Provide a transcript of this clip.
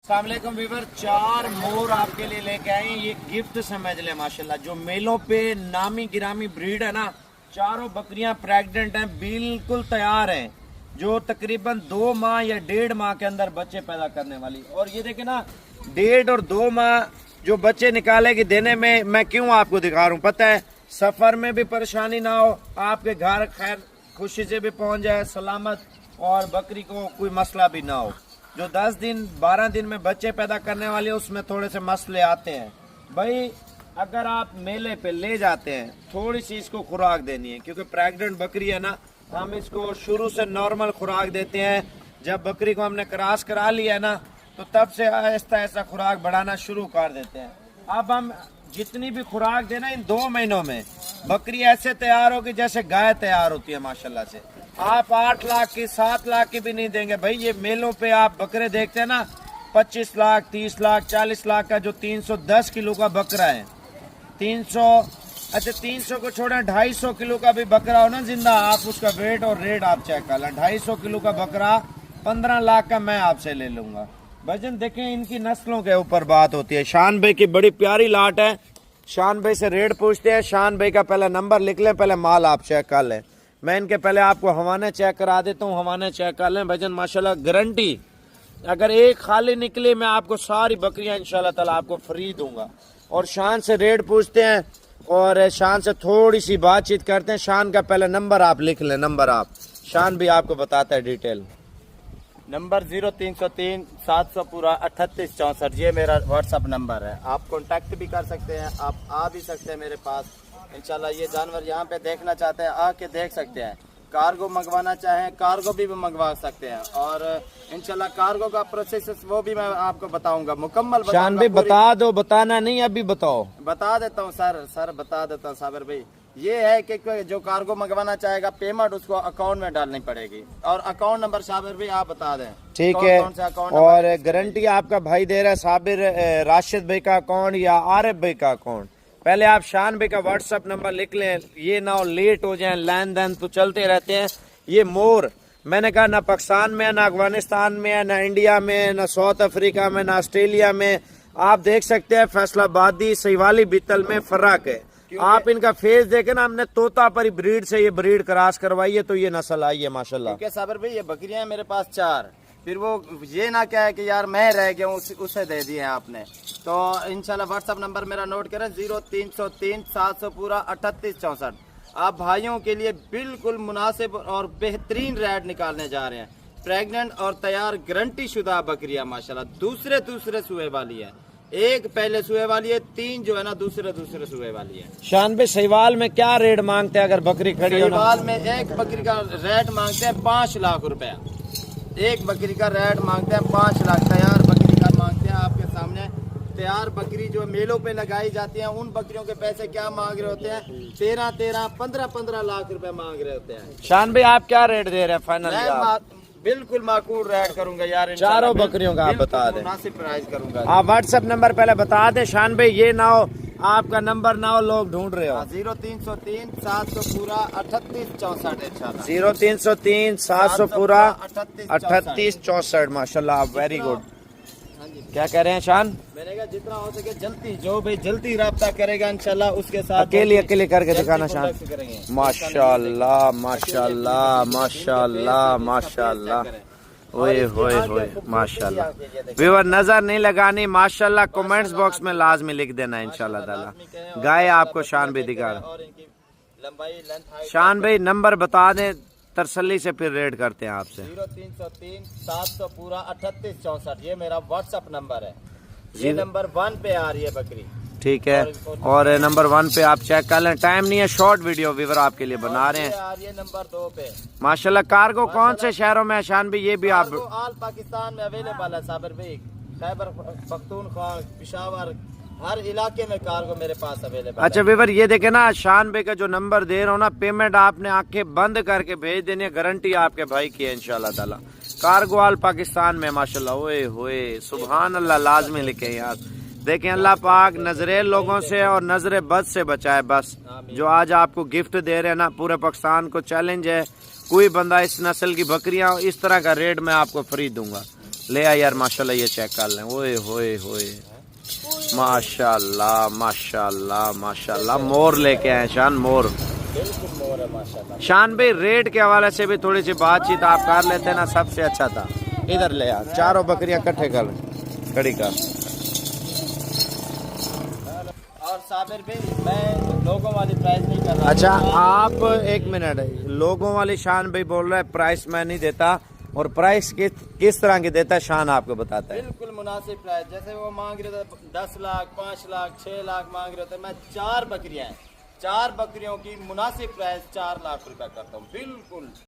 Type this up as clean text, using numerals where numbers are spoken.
अस्सलामुअलैकुम वीवर, 4 मोर आपके लिए लेके आए हैं। ये गिफ्ट समझ ले माशाल्लाह। जो मेलों पे नामी गिरामी ब्रीड है ना, चारों बकरियां प्रेग्नेंट हैं, बिल्कुल तैयार हैं, जो तकरीबन 2 माह या 1.5 माह के अंदर बच्चे पैदा करने वाली। और ये देखे ना, 1.5 और 2 माह जो बच्चे निकालेगी देने में, मैं क्यों आपको दिखा रहा हूँ पता है, सफर में भी परेशानी ना हो, आपके घर खैर खुशी से भी पहुंच जाए सलामत, और बकरी को कोई मसला भी ना हो। जो 10 दिन 12 दिन में बच्चे पैदा करने वाले, उसमें थोड़े से मसले आते हैं भाई। अगर आप मेले पे ले जाते हैं, थोड़ी सी इसको खुराक देनी है, क्योंकि प्रेग्नेंट बकरी है ना, हम इसको शुरू से नॉर्मल खुराक देते हैं। जब बकरी को हमने क्रॉस करा लिया है ना, तो तब से आहिस्ता आहिस्ता खुराक बढ़ाना शुरू कर देते हैं। अब हम जितनी भी खुराक देना, इन 2 महीनों में बकरी ऐसे तैयार होगी जैसे गाय तैयार होती है माशाल्लाह से। आप 8 लाख की 7 लाख की भी नहीं देंगे भाई। ये मेलों पे आप बकरे देखते हैं ना, 25 लाख 30 लाख 40 लाख का जो 310 किलो का बकरा है, 300 को छोड़ें, 250 किलो का भी बकरा हो ना जिंदा, आप उसका वेट और रेट आप चेक कर लें। 250 किलो का बकरा 15 लाख का मैं आपसे ले लूंगा। भजन देखें, इनकी नस्लों के ऊपर बात होती है। शान भाई की बड़ी प्यारी लाट है। शान भाई से रेट पूछते हैं। शान भाई का पहले नंबर लिख लें, पहले माल आप चेक कर लें। मैं इनके पहले आपको हवाने चेक करा देता हूँ, हवाने चेक कर लें भजन। माशाल्लाह गारंटी, अगर एक खाली निकले मैं आपको सारी बकरियां इंशाल्लाह ताला आपको फ्री दूंगा। और शान से रेट पूछते हैं और शान से थोड़ी सी बातचीत करते हैं। शान का पहले नंबर आप लिख लें, नंबर आप, शान भी आपको बताता है डिटेल। नंबर 0303 700 पूरा 38 64, ये मेरा व्हाट्सअप नंबर है। आप कांटेक्ट भी कर सकते हैं, आप आ भी सकते हैं मेरे पास इंशाल्लाह। ये जानवर यहाँ पे देखना चाहते हैं, आके देख सकते हैं। कार्गो मंगवाना चाहें, कार्गो भी मंगवा सकते हैं। और इंशाल्लाह कार्गो का प्रोसेस वो भी मैं आपको बताऊंगा, मुकम्मल शान भाई बता दो, बताना नहीं अभी बताओ। बता देता हूँ सर बता देता हूँ साबिर भाई। ये है कि जो कार्गो मंगवाना चाहेगा, पेमेंट उसको अकाउंट में डालनी पड़ेगी। और अकाउंट नंबर साबिर भाई आप बता दें। ठीक है। और गारंटी आपका भाई दे रहा है, साबिर राशिद भाई का अकाउंट या आरिफ भाई का अकाउंट। पहले आप शान भाई का व्हाट्सएप नंबर लिख लें, ये ना हो लेट हो जाए, लेन देन तो चलते रहते हैं। ये मोर मैंने कहा ना पाकिस्तान में है, ना अफगानिस्तान में है, ना इंडिया में, ना साउथ अफ्रीका में, ना ऑस्ट्रेलिया में। आप देख सकते हैं फैसलाबादी सहीवाली बीतल में फर्क है। आप इनका फेस देखे ना, हमने तोता परी ब्रीड से ये ब्रीड क्रॉस करवाई है, तो ये नस्ल आई है माशाल्लाह। क्योंकि साबिर भाई ये बकरियां मेरे पास 4, फिर वो ये ना क्या है कि यार मैं रह गया हूँ, उसे दे दिए हैं आपने। तो इंशाल्लाह व्हाट्सएप नंबर मेरा नोट करें, 0303 700 पूरा 38 64। आप भाइयों के लिए बिल्कुल मुनासिब और बेहतरीन रेट निकालने जा रहे हैं। प्रेग्नेंट और तैयार गारंटी शुदा बकरियां माशाल्लाह, दूसरे सुए वाली है। एक पहले सुए वाली है, 3 जो है ना दूसरे सुए वाली है। शान भाई सहीवाल में क्या रेट मांगते हैं अगर बकरी खड़ी हो? सहीवाल में एक बकरी का रेट मांगते हैं 5 लाख रुपया। एक बकरी का रेट मांगते हैं 5 लाख। तैयार बकरी का मांगते हैं आपके सामने। तैयार बकरी जो मेलों पे लगाई जाती है, उन बकरियों के पैसे क्या मांग रहे होते हैं? 13 15 लाख रुपए मांग रहे होते हैं। शान भाई आप क्या रेट दे रहे हैं फाइनल? बिल्कुल माकूल रेट करूंगा यार, चारों बकरियों का आप बता दें, मुनासिब प्राइस करूंगा। आप व्हाट्सएप नंबर पहले बता दें शान भाई, ये ना हो आपका नंबर ना हो लोग ढूंढ रहे हो। 0303 700 पूरा 38 64 0303 700 पूरा 38 64 माशाल्लाह, वेरी गुड। क्या कह रहे हैं शान? मैंने कहा जितना हो सके जल्दी, जो भाई जल्दी राब्ता करेगा इंशाल्लाह उसके साथ अकेले करके दिखाना शान। माशाल्लाह माशाल्लाह माशाल्लाह माशाल्लाह, ओए होए होए माशाल्लाह। व्यूअर नजर नहीं लगानी, माशाल्लाह कमेंट्स बॉक्स में लाजमी लिख देना इंशाल्लाह ताला। गाय आपको शान भाई दिखा रहे। शान भाई नंबर बता दें तसल्ली से, फिर रेड करते हैं आपसे। 0303 700 पूरा 38 64, ये मेरा व्हाट्सएप नंबर है। ये नंबर 1 पे आ रही है बकरी, ठीक है। और नंबर 1 पे आप चेक कर लें। टाइम नहीं है, शॉर्ट वीडियो व्यूअर आपके लिए बना रहे हैं। आ रही है नंबर 2 पे माशाल्लाह। कार्गो कौन से शहरों में है शान भाई? ये भी आप ऑल पाकिस्तान में अवेलेबल है साबिर भाई। खैबर पख्तूनख्वा, पेशावर, हर इलाके में कार्गो मेरे पास अवेलेबल। अच्छा व्यूअर ये देखे ना, शान भाई का जो नंबर दे रहा हूँ ना, पेमेंट आपने आंखें बंद करके भेज देनी है, गारंटी आपके भाई की है इंशाल्लाह ताला। कार्गो ऑल पाकिस्तान में माशाल्लाह, ओए होए सुभान अल्लाह, लाजमी लिखे यार। देखें अल्लाह पाक नजरे लोगों से और नजरे बद से बचाए। बस जो आज आपको गिफ्ट दे रहे हैं ना, पूरे पाकिस्तान को चैलेंज है, कोई बंदा इस नस्ल की बकरियां इस तरह का रेट मैं आपको फ्री दूंगा। ले आ यार माशाल्लाह, ये चेक कर लें। ओए होए होए, माशाल्लाह माशाल्लाह माशाल्लाह। मोर लेके आए शान, मोर। बिल्कुल मोर है माशाल्लाह। शान भाई रेट के हवाले से भी थोड़ी सी बातचीत आप कर लेते ना, सबसे अच्छा था। इधर ले आ, चारों बकरियां इकट्ठे कर खड़ी कर। और साबिर भाई मैं लोगों वाली प्राइस नहीं कर रहा। अच्छा आप एक मिनट, लोगों वाली शान भाई बोल रहा है प्राइस मैं नहीं देता, और प्राइस किस तरह की देता है शान आपको बताता है। बिल्कुल मुनासिब प्राइस, जैसे वो मांग रहे थे 10 लाख 5 लाख 6 लाख मांग रहे थे, मैं 4 बकरियां हैं, 4 बकरियों की मुनासिब प्राइस 4 लाख रुपया करता हूँ बिल्कुल।